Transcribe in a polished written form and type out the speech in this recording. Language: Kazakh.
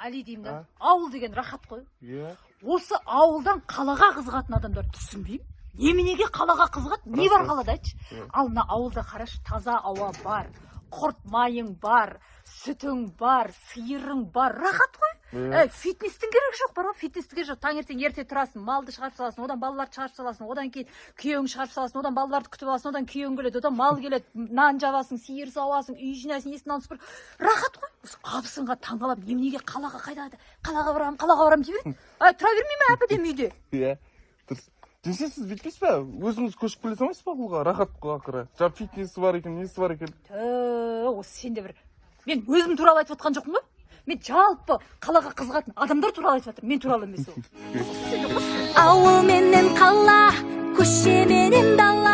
Али деймін да. Ауыл деген рахат қой. Иә. Осы ауылдан қалаға қызығатын адамдар түсінбеймін. Неменеге қалаға қызығады? Не бар қалада айтшы? Ал мына ауылда қарашы, таза ауа бар, құрт майың бар, сүтің бар, сиырың бар, рахат қой. Фитнестің керек жоқ, бар ғой, фитнестің керек жоқ. Таңертең ерте тұрасың, малды шығарып саласың, одан балаларды шығарып саласың, одан кейін күйеуің шығарып саласың, одан балаларды күтіп аласың, одан күйеуің келеді, одан мал келеді, нан жабасың, сиыр сауасың, үй жинайсың, есіктен алып сыпырып. Рахат қой. Осы абысынға таңғалып, неменеге қалаға қалаға барамын деп еді. Тұра бермей ме әпедем үйде? Иә. Дұрыс. Десе сіз бүйтпейсіз ба? Өзіңіз көшіп келе салмайсыз ба ауылға? Рахат қой ақыры. Жаңа фитнесі бар екен, несі бар екен. Осы сен де бір. Мен өзім туралы айтып отқан жоқпын ба? Мен жалпы қалаға қызығатын адамдар туралы айтып жатырмын. Мен туралы емес ол. Ауыл менен қала, көше менен дала.